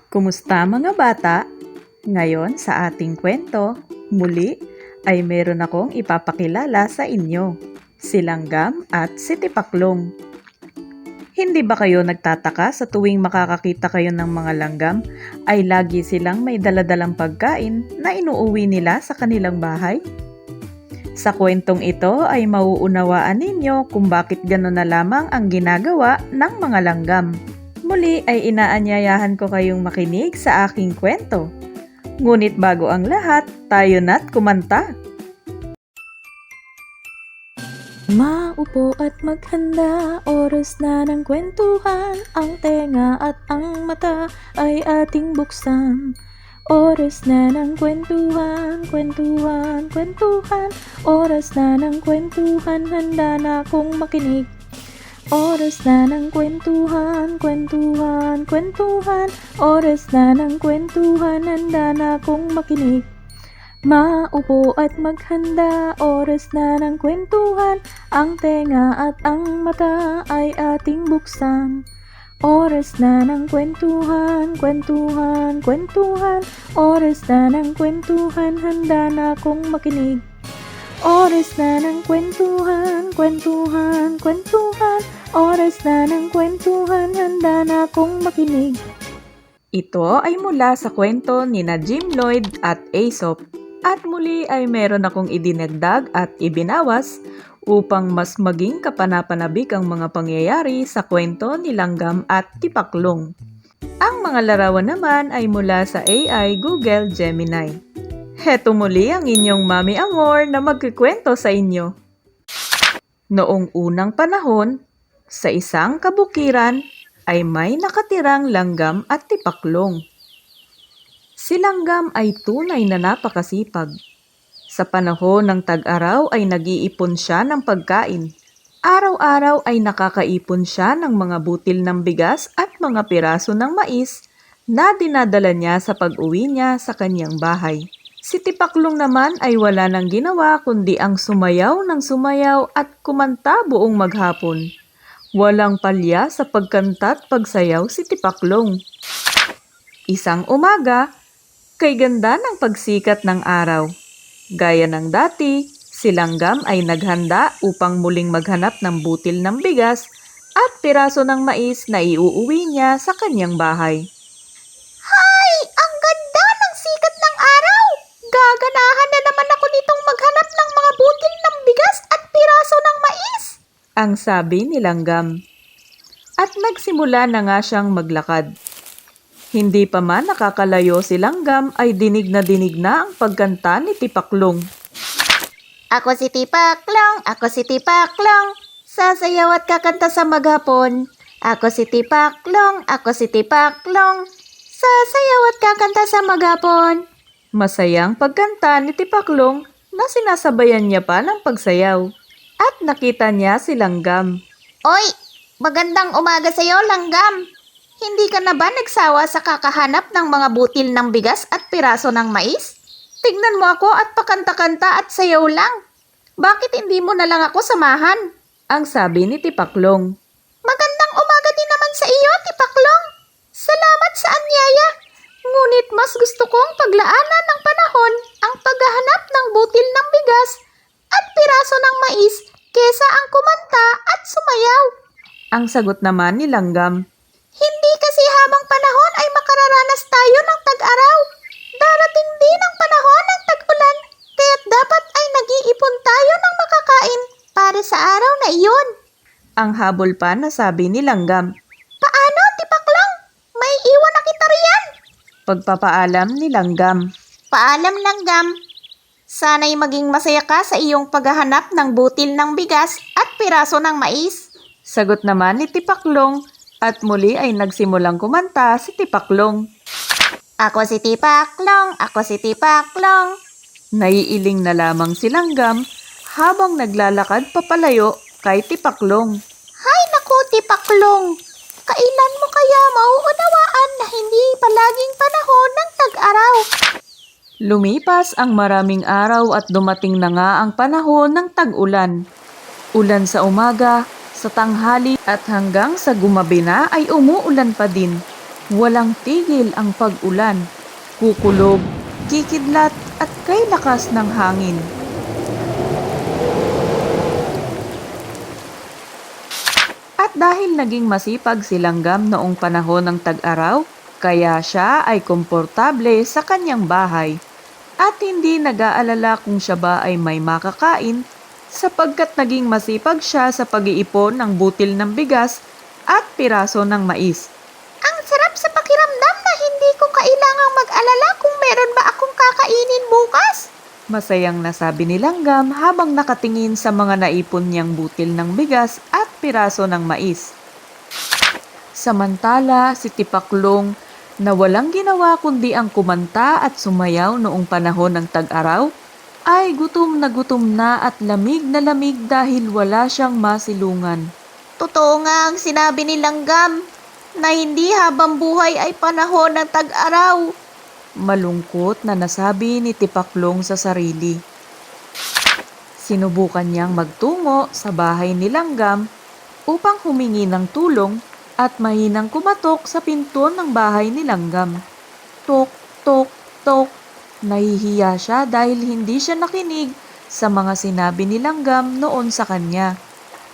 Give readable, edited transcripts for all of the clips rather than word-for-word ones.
Kumusta mga bata? Ngayon sa ating kwento, muli ay meron akong ipapakilala sa inyo, si Langgam at si Tipaklong. Hindi ba kayo nagtataka sa tuwing makakakita kayo ng mga langgam ay lagi silang may daladalang pagkain na inuuwi nila sa kanilang bahay? Sa kwentong ito ay mauunawaan ninyo kung bakit gano'n na lamang ang ginagawa ng mga langgam. Muli ay inaanyayahan ko kayong makinig sa aking kwento. Ngunit bago ang lahat, tayo na't kumanta. Maupo at maghanda, oras na ng kwentuhan. Ang tenga at ang mata ay ating buksan. Oras na ng kwentuhan, kwentuhan, kwentuhan. Oras na ng kwentuhan, handa na akong makinig. Oras na ng kwentuhan, kwentuhan, kwentuhan. Oras na ng kwentuhan, handa na akong makinig. Maupo at maghanda, oras na ng kwentuhan. Ang tenga at ang mata ay ating buksan. Oras na ng kwentuhan, kwentuhan, kwentuhan. Oras na ng kwentuhan, handa na akong makinig. Oras na ng kwentuhan, kwentuhan, kwentuhan. Oras na ng kwentuhan, handa na akong makinig. Ito ay mula sa kwento ni Jim Lloyd at Aesop. At muli ay meron akong idinagdag at ibinawas upang mas maging kapanapanabik ang mga pangyayari sa kwento ni Langgam at Tipaklong. Ang mga larawan naman ay mula sa AI Google Gemini. Heto muli ang inyong Mami Amor na magkikwento sa inyo. Noong unang panahon, sa isang kabukiran ay may nakatirang langgam at tipaklong. Si Langgam ay tunay na napakasipag. Sa panahon ng tag-araw ay nag-iipon siya ng pagkain. Araw-araw ay nakakaipon siya ng mga butil ng bigas at mga piraso ng mais na dinadala niya sa pag-uwi niya sa kanyang bahay. Si Tipaklong naman ay wala nang ginawa kundi ang sumayaw ng sumayaw at kumanta buong maghapon. Walang palya sa pagkanta at pagsayaw si Tipaklong. Isang umaga, kay ganda ng pagsikat ng araw. Gaya ng dati, si Langgam ay naghanda upang muling maghanap ng butil ng bigas at piraso ng mais na iuuwi niya sa kanyang bahay. Hay! Ang ganda ng sikat ng araw! Gaganahan na naman ako nitong maghanap ng mga butil ng bigas at piraso ng mais! Ang sabi ni Langgam. At nagsimula na nga siyang maglakad. Hindi pa man nakakalayo si Langgam ay dinig na ang pagkanta ni Tipaklong. Ako si Tipaklong, ako si Tipaklong, sasayaw at kakanta sa maghapon. Ako si Tipaklong, ako si Tipaklong, sasayaw at kakanta sa maghapon. Masayang pagkanta ni Tipaklong na sinasabayan niya pa ng pagsayaw. At nakita niya si Langgam. Oy, magandang umaga sa'yo, Langgam. Hindi ka na ba nagsawa sa kakahanap ng mga butil ng bigas at piraso ng mais? Tignan mo ako at pakanta-kanta at sayaw lang. Bakit hindi mo na lang ako samahan? Ang sabi ni Tipaklong. Magandang umaga din naman sa iyo, Tipaklong. Salamat sa anyaya. Ngunit mas gusto kong paglaanan ng panahon ang paghahanap ng butil ng bigas at piraso ng mais kesa ang kumanta at sumayaw. Ang sagot naman ni Langgam. Hindi kasi habang panahon ay makararanas tayo ng tag-araw. Darating din ang panahon ng tag-ulan, kaya't dapat ay nag-iipon tayo ng makakain para sa araw na iyon. Ang habol pa na sabi ni Langgam. Paano, Tipaklong? May iwan na kita riyan. Pagpapaalam ni Langgam. Paalam, Langgam. Sana'y maging masaya ka sa iyong paghahanap ng butil ng bigas at piraso ng mais. Sagot naman ni Tipaklong. At muli ay nagsimulang kumanta si Tipaklong. Ako si Tipaklong, ako si Tipaklong. Naiiling na lamang si Langgam habang naglalakad papalayo kay Tipaklong. Hay naku, Tipaklong! Kailan mo kaya mauunawaan na hindi palaging panahon ng tag-araw? Lumipas ang maraming araw at dumating na nga ang panahon ng tag-ulan. Ulan sa umaga, sa tanghali at hanggang sa gumabi na ay umuulan pa din. Walang tigil ang pag-ulan, kukulog, kikidlat at kay lakas ng hangin. At dahil naging masipag si Langgam noong panahon ng tag-araw, kaya siya ay komportable sa kanyang bahay at hindi nag-aalala kung siya ba ay may makakain sapagkat naging masipag siya sa pag-iipon ng butil ng bigas at piraso ng mais. Ang sarap sa pakiramdam na hindi ko kailangang mag-alala kung meron ba akong kakainin bukas. Masayang nasabi ni Langgam habang nakatingin sa mga naipon niyang butil ng bigas at piraso ng mais. Samantala, si Tipaklong na walang ginawa kundi ang kumanta at sumayaw noong panahon ng tag-araw, ay gutom na at lamig na lamig dahil wala siyang masilungan. Totoo nga ang sinabi ni Langgam na hindi habang buhay ay panahon ng tag-araw. Malungkot na nasabi ni Tipaklong sa sarili. Sinubukan niyang magtungo sa bahay ni Langgam upang humingi ng tulong at mahinang kumatok sa pinto ng bahay ni Langgam. Tok, tok, tok. Nahihiya siya dahil hindi siya nakinig sa mga sinabi ni Langgam noon sa kanya.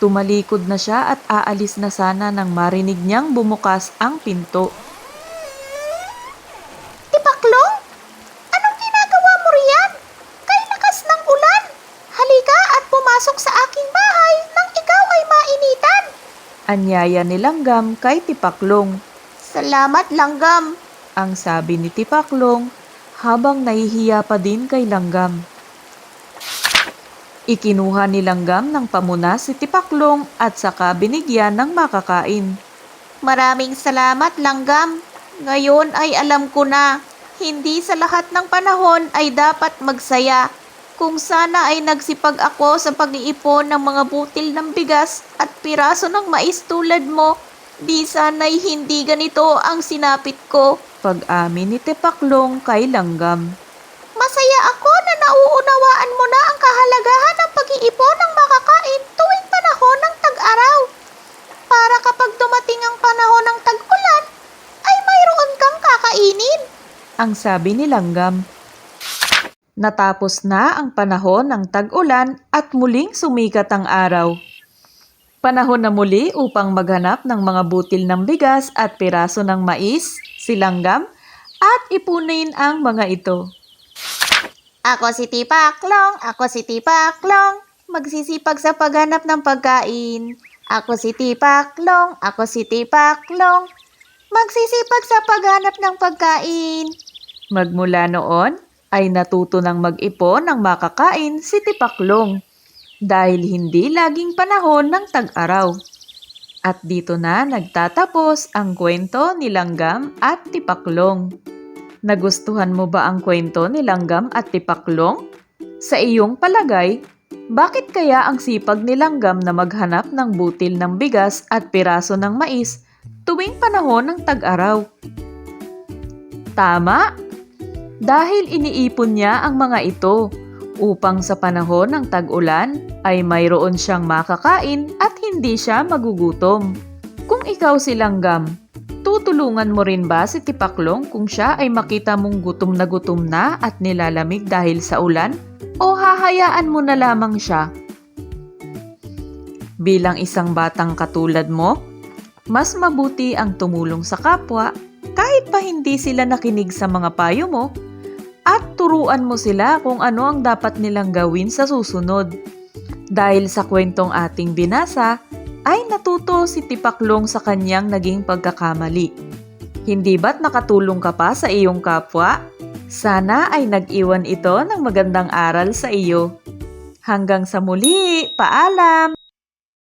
Tumalikod na siya at aalis na sana nang marinig niyang bumukas ang pinto. Tipaklong, anong ginagawa mo riyan? Kay lakas ng ulan. Halika at pumasok sa aking bahay nang ikaw ay mainitan. Anyaya ni Langgam kay Tipaklong. Salamat, Langgam. Ang sabi ni Tipaklong habang nahihiya pa din kay Langgam. Ikinuha ni Langgam ng pamuna si Tipaklong at saka binigyan ng makakain. Maraming salamat, Langgam. Ngayon ay alam ko na, hindi sa lahat ng panahon ay dapat magsaya. Kung sana ay nagsipag ako sa pag-iipon ng mga butil ng bigas at piraso ng mais tulad mo, di sana'y hindi ganito ang sinapit ko. Pag-amin ni Tipaklong kay Langgam. Masaya ako na nauunawaan mo na ang kahalagahan ng pag-iipon ng makakain tuwing panahon ng tag-araw. Para kapag dumating ang panahon ng tag-ulan, ay mayroon kang kakainin. Ang sabi ni Langgam. Natapos na ang panahon ng tag-ulan at muling sumikat ang araw. Panahon na muli upang maghanap ng mga butil ng bigas at piraso ng mais, si Langgam, at ipunin ang mga ito. Ako si Tipaklong, magsisipag sa paghanap ng pagkain. Ako si Tipaklong, magsisipag sa paghanap ng pagkain. Magmula noon ay natuto ng mag-ipon ng makakain si Tipaklong dahil hindi laging panahon ng tag-araw. At dito na nagtatapos ang kwento ni Langgam at Tipaklong. Nagustuhan mo ba ang kwento ni Langgam at Tipaklong? Sa iyong palagay, bakit kaya ang sipag ni Langgam na maghanap ng butil ng bigas at piraso ng mais tuwing panahon ng tag-araw? Tama! Dahil iniipon niya ang mga ito upang sa panahon ng tag-ulan ay mayroon siyang makakain at hindi siya magugutom. Kung ikaw si Langgam, tutulungan mo rin ba si Tipaklong kung siya ay makita mong gutom na at nilalamig dahil sa ulan? O hahayaan mo na lamang siya? Bilang isang batang katulad mo, mas mabuti ang tumulong sa kapwa kahit pa hindi sila nakinig sa mga payo mo at turuan mo sila kung ano ang dapat nilang gawin sa susunod. Dahil sa kwentong ating binasa, ay natuto si Tipaklong sa kanyang naging pagkakamali. Hindi ba't nakatulong ka pa sa iyong kapwa? Sana ay nag-iwan ito ng magandang aral sa iyo. Hanggang sa muli, paalam!